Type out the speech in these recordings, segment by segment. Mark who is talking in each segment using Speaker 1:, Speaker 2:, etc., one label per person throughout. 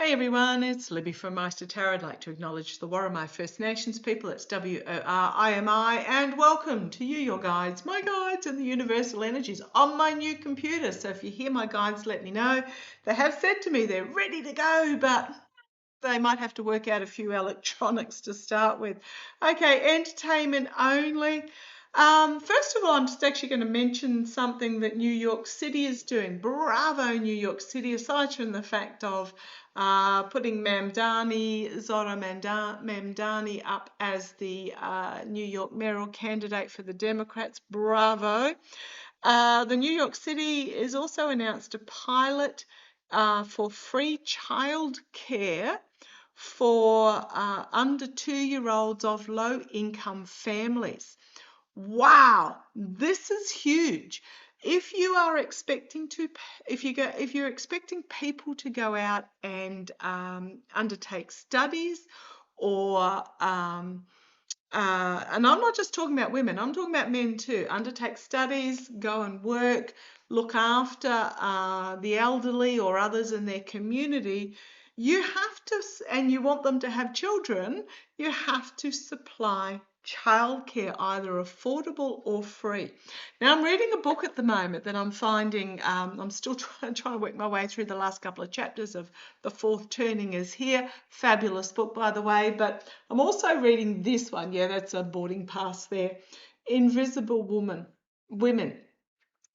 Speaker 1: Hey everyone, it's Libby from Maighstirtarot. I'd like to acknowledge the Worimi First Nations people. It's WORIMI, and welcome to you, your guides, my guides, and the universal energies on my new computer. So if you hear my guides, let me know. They have said to me they're ready to go, but they might have to work out a few electronics to start with. Okay, entertainment only. First of all, I'm just actually going to mention something that New York City is doing. Bravo, New York City, aside from the fact of putting Zora Mamdani up as the New York mayoral candidate for the Democrats. Bravo. The New York City is also announced a pilot for free childcare for under 2-year-olds of low-income families. Wow, this is huge. If you are expecting to, if you're expecting people to go out and undertake studies, or and I'm not just talking about women, I'm talking about men too, undertake studies, go and work, look after the elderly or others in their community, you have to, and you want them to have children, you have to supply childcare, either affordable or free. Now, I'm reading a book at the moment that I'm finding, I'm still trying to work my way through the last couple of chapters of The Fourth Turning is Here. Fabulous book, by the way, but I'm also reading this one. Yeah, that's a boarding pass there. Invisible Women.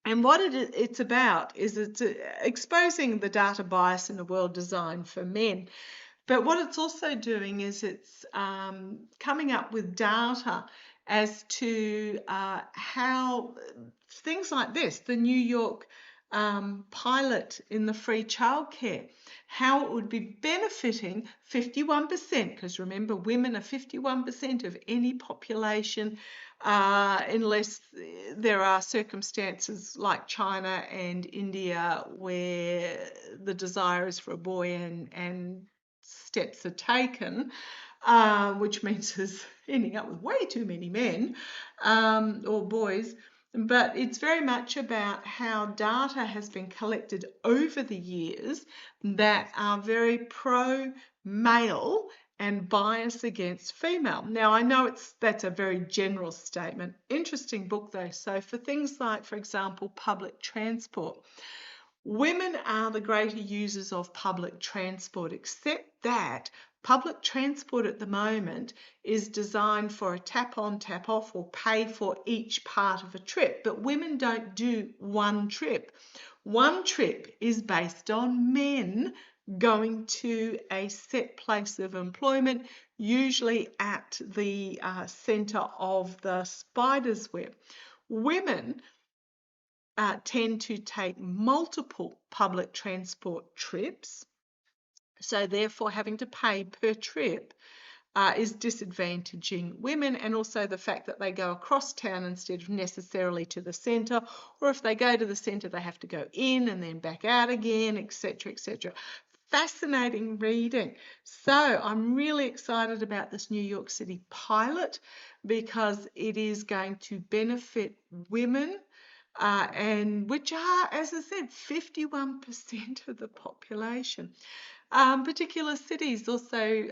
Speaker 1: And what it's about is it's exposing the data bias in a world designed for men. But what it's also doing is it's coming up with data as to how things like this, the New York pilot in the free childcare, how it would be benefiting 51%, because remember, women are 51% of any population, unless there are circumstances like China and India where the desire is for a boy and steps are taken, which means there's ending up with way too many men or boys. But it's very much about how data has been collected over the years that are very pro-male and bias against female. Now, I know that's a very general statement. Interesting book though. So for things like, for example, public transport, women are the greater users of public transport, except that public transport at the moment is designed for a tap on, tap off, or pay for each part of a trip. But women don't do one trip. One trip is based on men going to a set place of employment, usually at the center of the spider's web. Women tend to take multiple public transport trips, so therefore having to pay per trip is disadvantaging women, and also the fact that they go across town instead of necessarily to the centre, or if they go to the centre they have to go in and then back out again, etc., etc. Fascinating reading. So I'm really excited about this New York City pilot because it is going to benefit women, and which are, as I said, 51% of the population. Particular cities also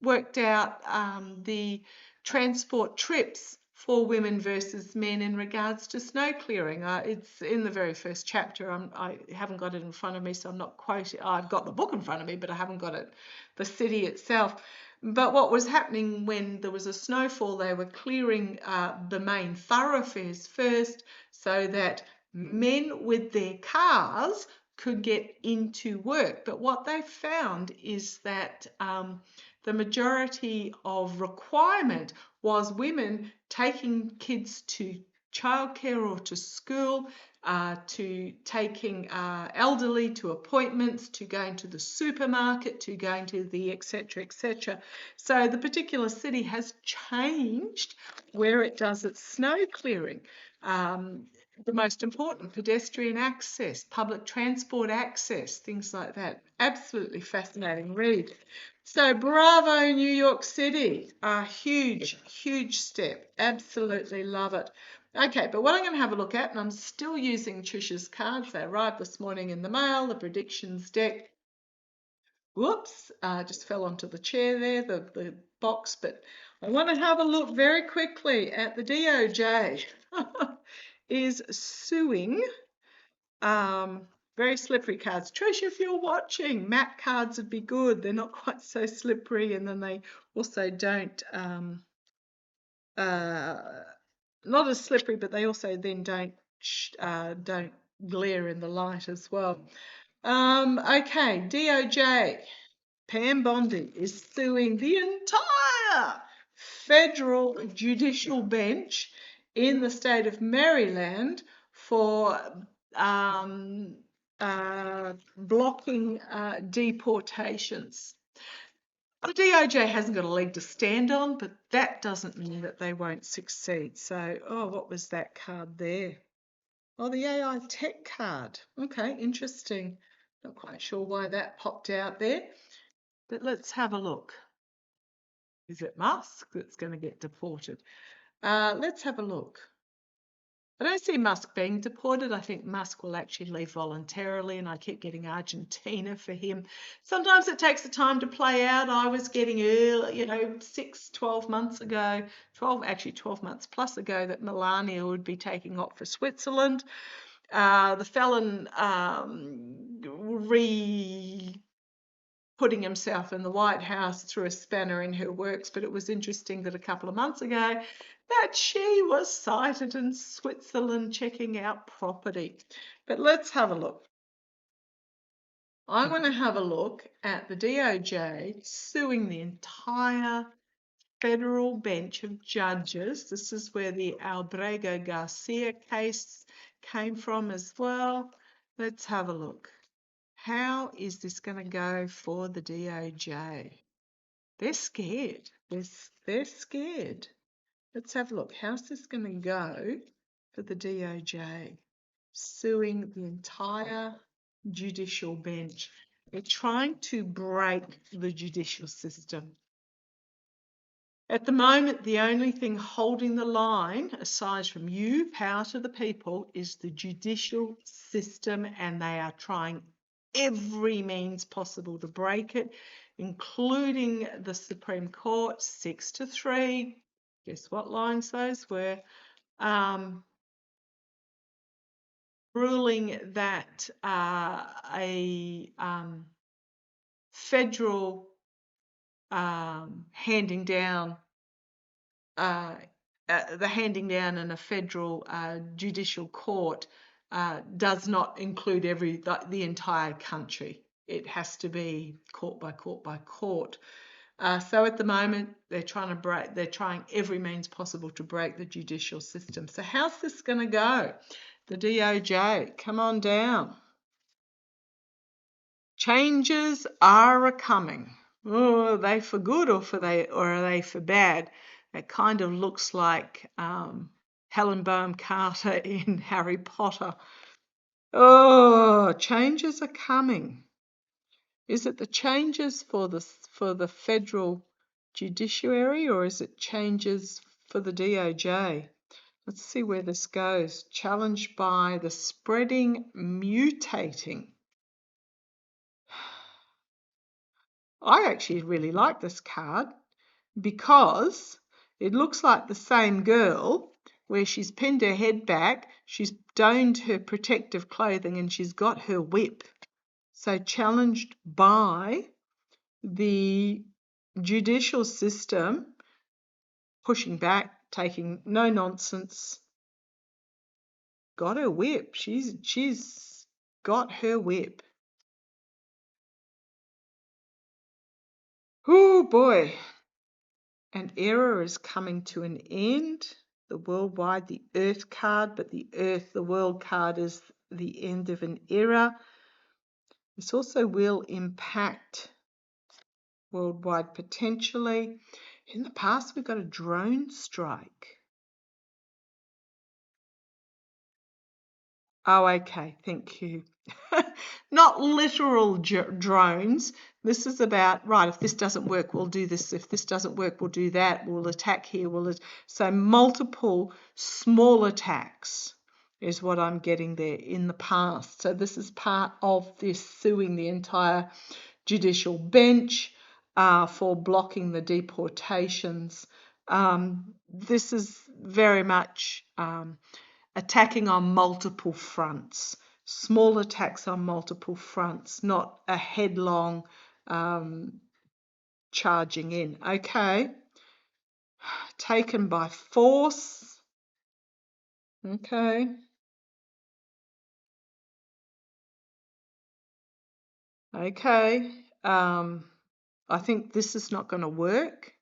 Speaker 1: worked out the transport trips for women versus men in regards to snow clearing. It's in the very first chapter. I haven't got it in front of me, so I'm not quoting. I've got the book in front of me, but I haven't got it, the city itself. But what was happening when there was a snowfall, they were clearing the main thoroughfares first so that men with their cars could get into work. But what they found is that the majority of requirement was women taking kids to childcare or to school, to taking elderly to appointments, to going to the supermarket, to going to the etc., etc. So the particular city has changed where it does its snow clearing. The most important, pedestrian access, public transport access, things like that. Absolutely fascinating read. So bravo, New York City. A huge, huge step. Absolutely love it. Okay, but what I'm going to have a look at, and I'm still using Trisha's cards. They arrived this morning in the mail, the predictions deck. Whoops, just fell onto the chair there, the box. But I want to have a look very quickly at the DOJ is suing. Very slippery cards. Trish, if you're watching, matte cards would be good. They're not quite so slippery, and then they also don't, not as slippery, but they also then don't glare in the light as well. Okay, DOJ. Pam Bondi is suing the entire federal judicial bench in the state of Maryland for blocking deportations. The DOJ hasn't got a leg to stand on, but that doesn't mean that they won't succeed. So, oh, what was that card there? Oh, the AI tech card. Okay, interesting. Not quite sure why that popped out there. But let's have a look. Is it Musk that's going to get deported? Let's have a look. I don't see Musk being deported. I think Musk will actually leave voluntarily, and I keep getting Argentina for him. Sometimes it takes the time to play out. I was getting early, 12 months ago, 12 months plus ago, that Melania would be taking off for Switzerland. The felon putting himself in the White House threw a spanner in her works, but it was interesting that a couple of months ago that she was sighted in Switzerland checking out property. But let's have a look. I want to have a look at the DOJ suing the entire federal bench of judges. This is where the Albrego Garcia case came from as well. Let's have a look. How is this going to go for the DOJ? They're scared. They're scared. Let's have a look. How's this going to go for the DOJ? Suing the entire judicial bench. They're trying to break the judicial system. At the moment, the only thing holding the line, aside from you, power to the people, is the judicial system, and they are trying every means possible to break it, including the Supreme Court, 6-3. Guess what lines those were? Ruling that a federal handing down the handing down in a federal judicial court does not include the entire country. It has to be court by court by court. So at the moment, they're trying every means possible to break the judicial system. So how's this going to go? The DOJ, come on down. Changes are a-coming. Oh, are they for good or are they for bad? It kind of looks like Helen Bonham Carter in Harry Potter. Oh, changes are coming. Is it the changes for the federal judiciary, or is it changes for the DOJ? Let's see where this goes. Challenged by the spreading, mutating. I actually really like this card because it looks like the same girl where she's pinned her head back, she's donned her protective clothing, and she's got her whip. So challenged by the judicial system, pushing back, taking no nonsense. Got her whip. She's got her whip. Oh boy. An era is coming to an end. The worldwide, the earth card, but the world card is the end of an era. This also will impact worldwide potentially. In the past, we've got a drone strike. Oh, okay, thank you. Not literal drones, This is about, right, if this doesn't work, we'll do this. If this doesn't work, we'll do that. We'll attack here. So multiple small attacks is what I'm getting there in the past. So this is part of this suing the entire judicial bench for blocking the deportations. This is very much attacking on multiple fronts. Small attacks on multiple fronts, not a headlong charging in. Okay. Taken by force. Okay. Okay. I think this is not going to work.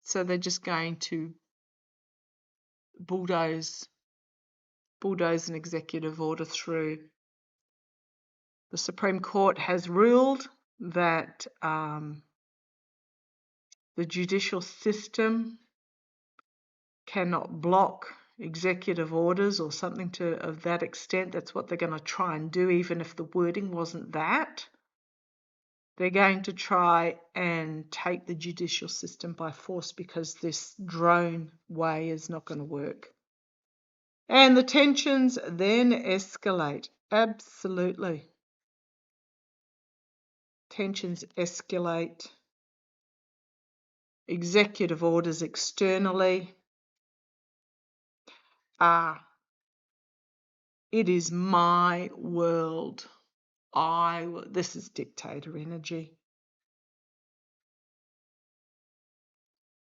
Speaker 1: So they're just going to bulldoze an executive order through. The Supreme Court has ruled that the judicial system cannot block executive orders or something of that extent. That's what they're going to try and do, even if the wording wasn't that. They're going to try and take the judicial system by force because this drone way is not going to work. And the tensions then escalate. Absolutely. Tensions escalate. Executive orders externally. It is my world. This is dictator energy.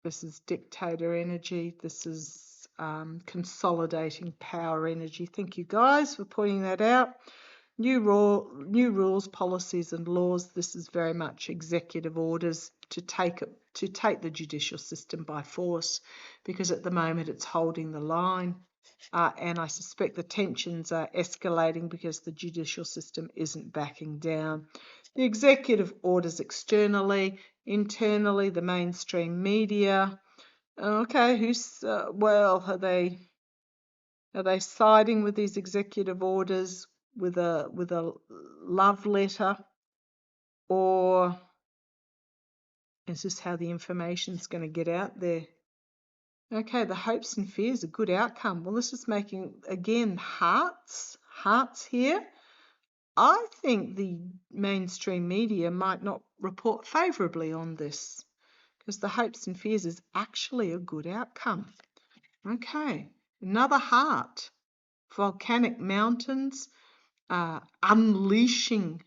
Speaker 1: This is dictator energy. This is consolidating power energy. Thank you guys for pointing that out. New rules, policies and laws. This is very much executive orders to take the judicial system by force, because at the moment it's holding the line. And I suspect the tensions are escalating because the judicial system isn't backing down. The executive orders externally, internally, the mainstream media. Okay, are they siding with these executive orders with a love letter, or is this how the information's going to get out there? Okay, the hopes and fears, a good outcome. Well, this is making, again, hearts here. I think the mainstream media might not report favourably on this, because the hopes and fears is actually a good outcome. Okay, another heart. Volcanic mountains, unleashing,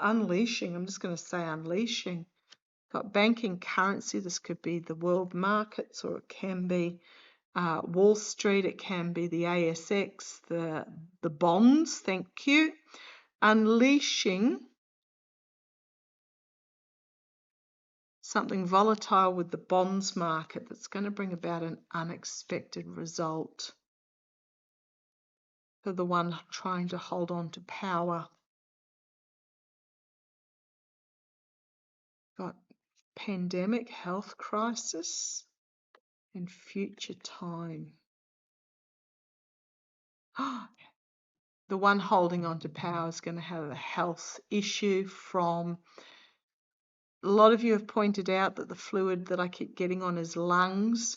Speaker 1: I'm just going to say unleashing. Got banking, currency. This could be the world markets, or it can be Wall Street. It can be the ASX, the bonds. Thank you. Unleashing something volatile with the bonds market that's going to bring about an unexpected result for the one trying to hold on to power. Got pandemic, health crisis, and future time. The one holding on to power is going to have a health issue from, a lot of you have pointed out that the fluid that I keep getting on his lungs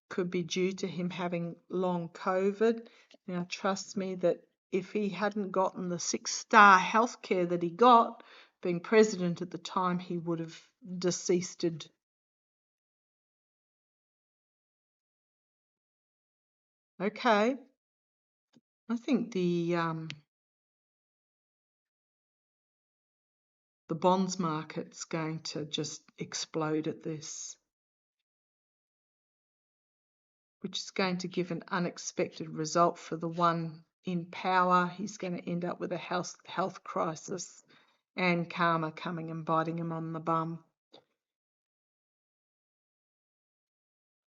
Speaker 1: could be due to him having long COVID. Now, trust me that if he hadn't gotten the 6-star healthcare that he got, being president at the time, he would have deceased. Okay. I think the bonds market's going to just explode at this, which is going to give an unexpected result for the one in power. He's going to end up with a health crisis and karma coming and biting him on the bum.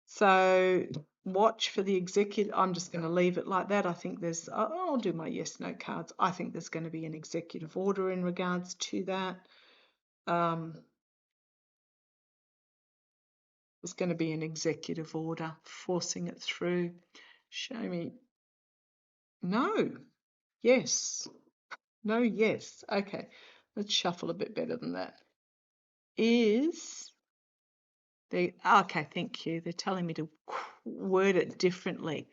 Speaker 1: So watch for the executive. I'm just going to leave it like that. I think I'll do my yes, no cards. I think there's going to be an executive order in regards to that. There's going to be an executive order forcing it through. Show me. No. Yes. No, yes. Okay, let's shuffle a bit better than that. Is okay, thank you. They're telling me to word it differently.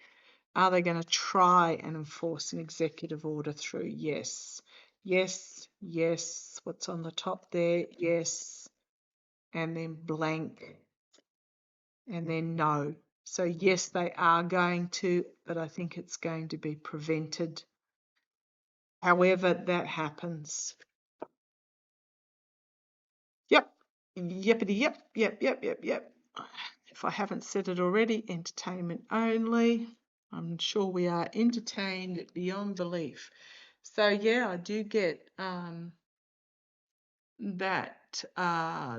Speaker 1: Are they going to try and enforce an executive order through? Yes. Yes, yes. What's on the top there? Yes. And then blank. And then no. So yes, they are going to, but I think it's going to be prevented. However that happens. Yep. Yippity yep, yep, yep, yep, yep. If I haven't said it already, entertainment only. I'm sure we are entertained beyond belief. So yeah, I do get that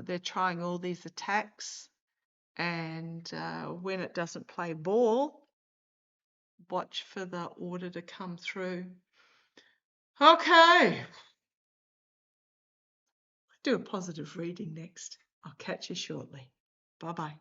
Speaker 1: they're trying all these attacks, and when it doesn't play ball, watch for the order to come through. Okay, do a positive reading next. I'll catch you shortly. Bye bye.